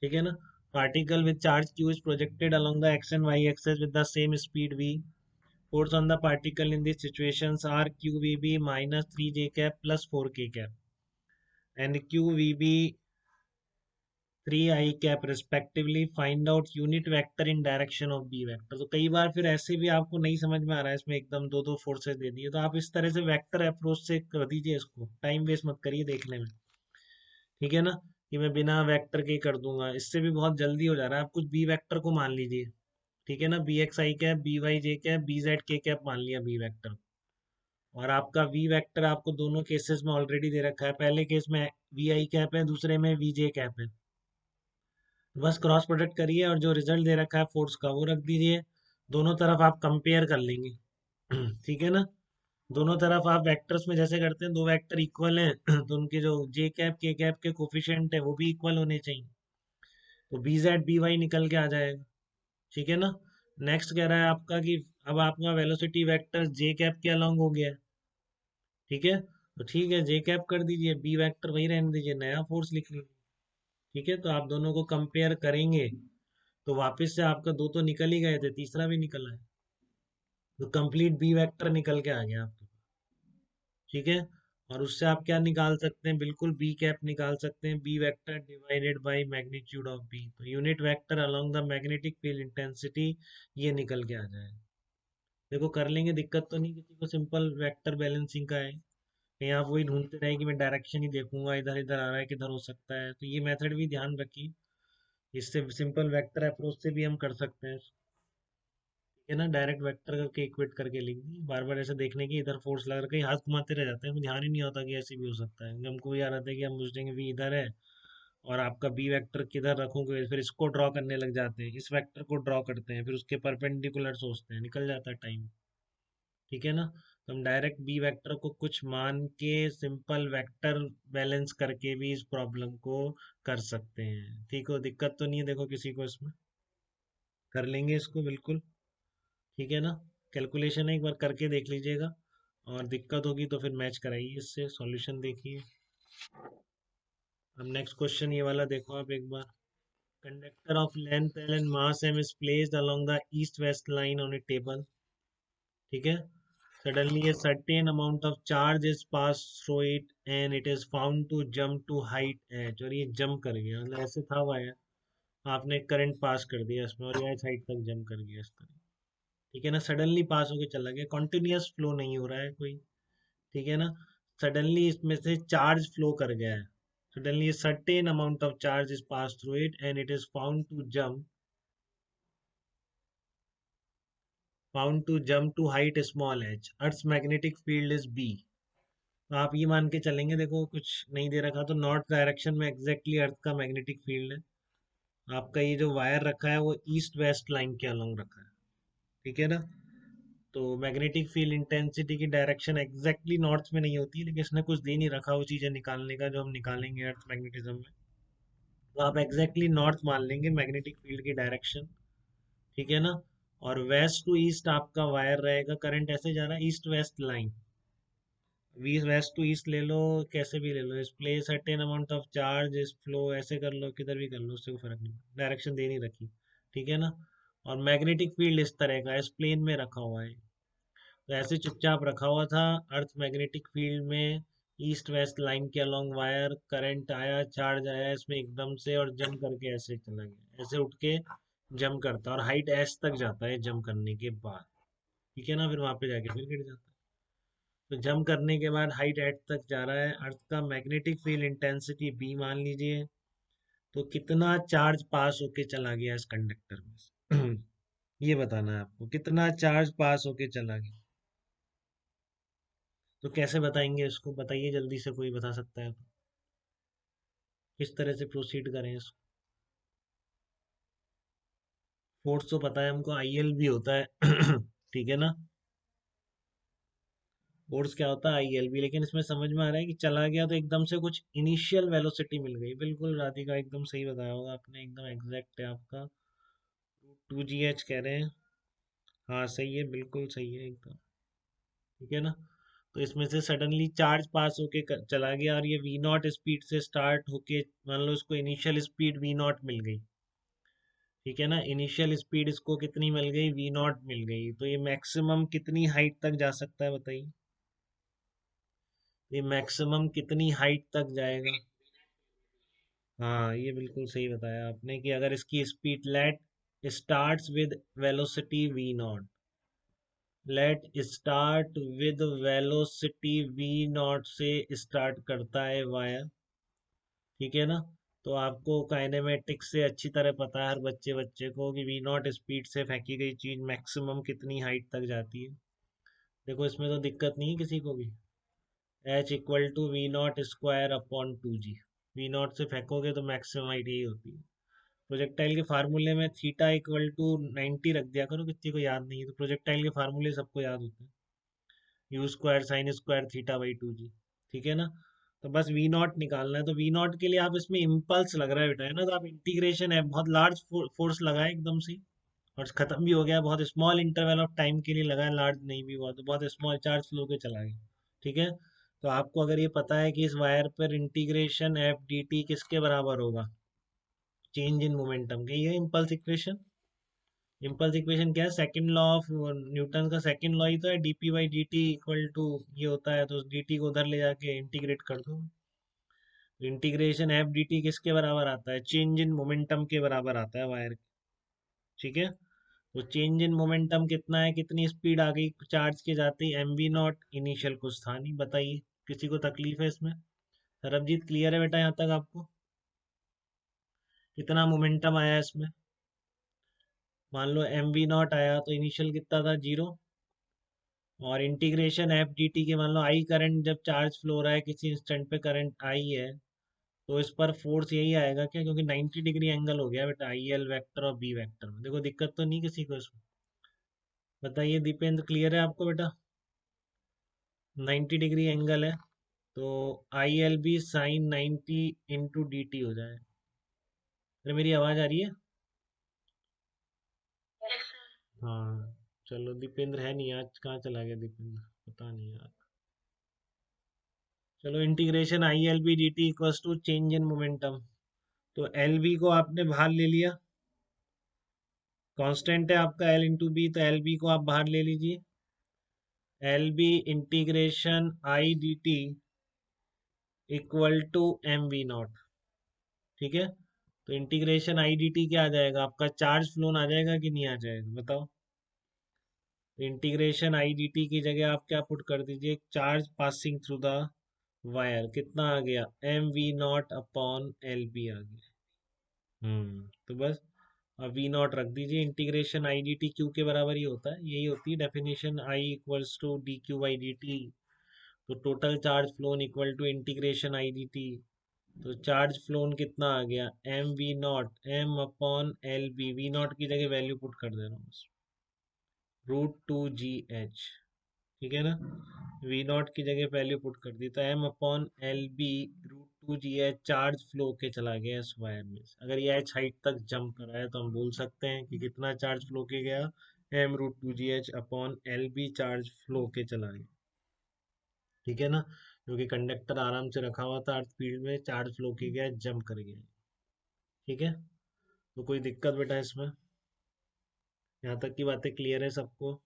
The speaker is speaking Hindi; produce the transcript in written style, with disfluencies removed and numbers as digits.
ठीक है ना। Particle with charge q is projected along the x and y axis with the same speed v. Force on the particle in these situations are qvb minus 3j cap plus 4k cap and qvb 3 i cap respectively. Find out unit vector in direction of b vector. तो कई बार फिर ऐसे भी आपको नहीं समझ में आ रहा है, इसमें एकदम दो दो फोर्सेस दे दिए, तो आप इस तरह से वेक्टर अप्रोच से कर दीजिए, इसको टाइम वेस्ट मत करिए देखने में। ठीक है ना, कि मैं बिना वेक्टर के कर दूंगा, इससे भी बहुत जल्दी हो जा रहा है। आप कुछ बी वेक्टर को मान लीजिए, ठीक है ना, बी एक्स आई कैप, बी वाई जे कैप, बी जेड के कैप मान लिया बी वेक्टर। और आपका वी वेक्टर आपको दोनों केसेस में ऑलरेडी दे रखा है, पहले केस में वी आई कैप है, दूसरे में वी जे कैप है। बस क्रॉस प्रोडक्ट करिए और जो रिजल्ट दे रखा है फोर्स का वो रख दीजिए, दोनों तरफ आप कंपेयर कर लेंगे। ठीक है ना, दोनों तरफ आप वेक्टर्स में जैसे करते हैं, दो वेक्टर इक्वल हैं तो उनके जो जे कैप के कैप के कोफिशिएंट है वो भी इक्वल होने चाहिए, तो बी जेड बी वाई निकल के आ जाएगा। ठीक है ना। नेक्स्ट कह रहा है आपका कि अब आपका वेलोसिटी वेक्टर जे कैप के अलॉन्ग हो गया है। ठीक है, तो ठीक है जे कैप कर दीजिए, बी वेक्टर वही रहने दीजिए, नया फोर्स लिख लीजिए। ठीक है, तो आप दोनों को कंपेयर करेंगे तो वापस से आपका दो तो निकल ही गए थे, तीसरा भी निकला है, तो कंप्लीट बी वेक्टर निकल के आ गया आपके। ठीक है, और उससे आप क्या निकाल सकते हैं, बिल्कुल बी कैप निकाल सकते हैं, B vector divided by magnitude of B, तो unit vector along the magnetic field intensity ये निकल के आ जाएगा। देखो कर लेंगे, दिक्कत तो नहीं किसी को, सिंपल वेक्टर बैलेंसिंग का है। कहीं आप वही ढूंढते रहे कि मैं डायरेक्शन ही देखूंगा इधर इधर आ रहा है किधर हो सकता है, तो ये मेथड भी ध्यान रखिए, इससे सिंपल वेक्टर अप्रोच से भी हम कर सकते हैं। ठीक है ना, डायरेक्ट वेक्टर करके इक्वेट करके लिख दी, बार बार ऐसे देखने की इधर फोर्स लगा के हाथ घुमाते रह जाते हैं, हमें ध्यान ही नहीं होता कि ऐसे भी हो सकता है। हमको याद आता है कि हम सोचेंगे भी इधर है और आपका बी वेक्टर किधर रखोगे, फिर इसको ड्रॉ करने लग जाते हैं, इस वेक्टर को ड्रॉ करते हैं, फिर उसके परपेंडिकुलर सोचते हैं, निकल जाता है टाइम। ठीक है ना, तो हम डायरेक्ट बी वेक्टर को कुछ मान के सिंपल वेक्टर बैलेंस करके भी इस प्रॉब्लम को कर सकते हैं। ठीक हो, दिक्कत तो नहीं है देखो किसी को इसमें, कर लेंगे इसको बिल्कुल। ठीक है ना, कैलकुलेशन एक बार करके देख लीजिएगा, और दिक्कत होगी तो फिर मैच कराइए इससे, सॉल्यूशन देखिए। अब नेक्स्ट क्वेश्चन ये वाला देखो आप एक बार। Conductor of length L and mass M is placed along the east west line on a table. ठीक है, suddenly a certain amount of charge is passed through it and it is found to jump to height h, और ये जंप कर गया, मतलब ऐसे था वायर, आपने करंट पास कर दिया इसमें और ये हाइट तक जंप कर गया इस तरह। ठीक है ना, सडनली पास होके चला गया, कॉन्टिन्यूस फ्लो नहीं हो रहा है कोई। ठीक है ना, सडनली इसमें से चार्ज फ्लो कर गया है, suddenly a certain amount of charge is passed through it and it is found to jump to height small h. Earth's magnetic field is b. तो आप ये मान के चलेंगे, देखो कुछ नहीं दे रखा तो नॉर्थ डायरेक्शन में एग्जैक्टली अर्थ का मैग्नेटिक फील्ड है, आपका ये जो वायर रखा है वो ईस्ट वेस्ट लाइन के अलोंग रखा है। ठीक है ना, तो मैग्नेटिक फील्ड इंटेंसिटी की डायरेक्शन एग्जैक्टली नॉर्थ में नहीं होती, लेकिन इसने कुछ दे नहीं रखा वो चीज़ें निकालने का जो हम निकालेंगे अर्थ मैग्नेटिज्म में, तो आप एग्जैक्टली नॉर्थ मान लेंगे मैग्नेटिक फील्ड की डायरेक्शन। ठीक है ना, और वेस्ट टू ईस्ट आपका वायर रहेगा, करंट ऐसे जा रहा है east west line, west to east ले लो, कैसे भी ले लो, इस place certain amount of charge is flow, ऐसे कर लो किधर भी कर लो, उससे कोई फर्क नहीं, डायरेक्शन दे नहीं रखी। ठीक है ना, और मैग्नेटिक फील्ड इस तरह का इस प्लेन में रखा हुआ है, तो ऐसे चुपचाप रखा हुआ था अर्थ मैग्नेटिक फील्ड में, ईस्ट वेस्ट लाइन के अलोंग वायर, करंट आया चार्ज आया इसमें एकदम से और जंप करके ऐसे चला गया, ऐसे उठ के जंप करता है और हाइट एस तक जाता है जंप करने के बाद। ठीक है ना, फिर वहां पे जाके फिर गिर जाता है। तो जंप करने के बाद हाइट एट तक जा रहा है, अर्थ का मैग्नेटिक फील्ड इंटेंसिटी बी मान लीजिए, तो कितना चार्ज पास होके चला गया इस कंडक्टर में से? ये बताना है आपको, कितना चार्ज पास होके चला गया। तो कैसे बताएंगे इसको, बताइए जल्दी से, कोई बता सकता है तो किस तरह से प्रोसीड करें इसको। फोर्स तो पता है हमको, आई एल भी होता है ठीक है ना, फोर्स क्या होता है आई एल भी, लेकिन इसमें समझ में आ रहा है कि चला गया तो एकदम से कुछ इनिशियल वेलोसिटी मिल गई, बिल्कुल राधिका एकदम सही बताया होगा आपने, एकदम एग्जैक्ट है आपका, 2 GH कह रहे हैं। हाँ सही है, बिल्कुल सही है एकदम। ठीक है ना, तो इसमें से सडनली चार्ज पास होके चला गया और ये वी नॉट स्पीड से स्टार्ट होके, मान लो इसको इनिशियल स्पीड वी नॉट मिल गई, ठीक है ना, इनिशियल स्पीड इसको कितनी मिल गई, वी नॉट मिल गई, तो ये मैक्सिमम कितनी हाइट तक जा सकता है बताइए, ये मैक्सिमम कितनी हाइट तक जाएगा। हाँ, ये बिल्कुल सही बताया आपने कि अगर इसकी speed let starts with velocity v naught, let start with velocity v naught से स्टार्ट करता है वायर, ठीक है ना। तो आपको काइनेमेटिक्स से अच्छी तरह पता है हर बच्चे बच्चे को कि वी नॉट स्पीड से फेंकी गई चीज मैक्सिमम कितनी हाइट तक जाती है। देखो इसमें तो दिक्कत नहीं है किसी को भी। H equal to v naught square upon 2g, v naught से फेंकोगे तो मैक्सिमम हाइट यही होती है। प्रोजेक्टाइल के फार्मूले में थीटा इक्वल टू 90 रख दिया करो, किसी को याद नहीं है तो प्रोजेक्टाइल के फार्मूले सबको याद होते हैं, you square sine square theta by 2g, ठीक है ना। तो बस वी नॉट निकालना है, तो वी नॉट के लिए आप इसमें इम्पल्स लग रहा है बेटा, है ना, तो आप इंटीग्रेशन है बहुत लार्ज फोर्स लगाए एकदम से, और खत्म भी हो गया, बहुत स्मॉल इंटरवल ऑफ टाइम के लिए लगा है, लार्ज नहीं भी हुआ, तो बहुत स्मॉल चार्ज फ्लो के चला गया, ठीक है। तो आपको अगर ये पता है कि इस वायर पर इंटीग्रेशन एफ डी टी किसके बराबर होगा, चेंज इन मोमेंटम के, ये इम्पल्स इक्वेशन, इम्पल्स इक्वेशन क्या है, सेकंड लॉ ऑफ न्यूटन का सेकंड लॉ ही तो है, dp by d t equal to ये होता है, तो उस डी टी को उधर ले जाके इंटीग्रेट कर दो। इंटीग्रेशन एफ डी टी किसके बराबर आता है, चेंज इन मोमेंटम के बराबर आता है वायर, ठीक है। तो चेंज इन मोमेंटम कितना है, कितनी स्पीड आ गई चार्ज के जाते ही, एम वी नॉट, इनिशियल कुछ था नहीं, बताइए किसी को तकलीफ है इसमें। सरबजीत क्लियर है बेटा यहाँ तक आपको, कितना मोमेंटम आया इसमें, मान लो एम वी नॉट आया तो इनिशियल कितना था, 0, और इंटीग्रेशन एफ डी टी के मान लो आई करंट, जब चार्ज फ्लो हो रहा है किसी इंस्टेंट पे करंट आई है, तो इस पर फोर्स यही आएगा क्या, क्योंकि 90 डिग्री एंगल हो गया बेटा आई एल वेक्टर और बी वेक्टर में, देखो दिक्कत तो नहीं किसी को इसमें, बताइए दीपेंद्र क्लियर है आपको बेटा, 90 डिग्री एंगल है, तो i l b sine 90 into d t हो जाए। अरे मेरी आवाज आ रही है, हाँ, चलो दीपेंद्र है नहीं आज, कहाँ चला गया दीपेंद्र, पता नहीं यार। चलो integration i l b d t equals to change in momentum, तो एल बी को आपने बाहर ले लिया, कांस्टेंट है आपका एल इंटू बी, तो एल बी को आप बाहर ले लीजिए, l b integration I d t equal to m v naught, ठीक है। तो इंटीग्रेशन आई डी टी क्या आ जाएगा आपका, चार्ज फ्लोन आ जाएगा कि नहीं आ जाएगा बताओ। इंटीग्रेशन आई डी टी की जगह आप क्या पुट कर दीजिए, charge passing through the wire कितना आ गया, m v naught upon L B आ गया। तो बस अब वी नॉट रख दीजिए, इंटीग्रेशन आई डी टी क्यू के बराबर ही होता है, यही होती है definition, I equals to d q by d t, तो total charge flown equal to integration I d t, तो चार्ज फ्लोन कितना आ गया, m v naught m upon L B, we not की जगह वैल्यू पुट कर दे रहा हूँ बस, रूट टू जी एच, ठीक है ना, वी नॉट की जगह वैल्यू पुट कर दी, तो m upon L b root two g h charge flow के चला गया इस वायर में से। अगर ये एच हाइट तक जंप करा है तो हम बोल सकते हैं कि कितना चार्ज फ्लो के गया, m root two g h upon L b charge flow के चला गया, ठीक है ना, क्योंकि कंडक्टर आराम से रखा हुआ था अर्थ फील्ड में, चार्ज फ्लो के गया, जंप कर गया, ठीक है। तो कोई दिक्कत बेटा इसमें, यहाँ तक की बातें क्लियर है सबको।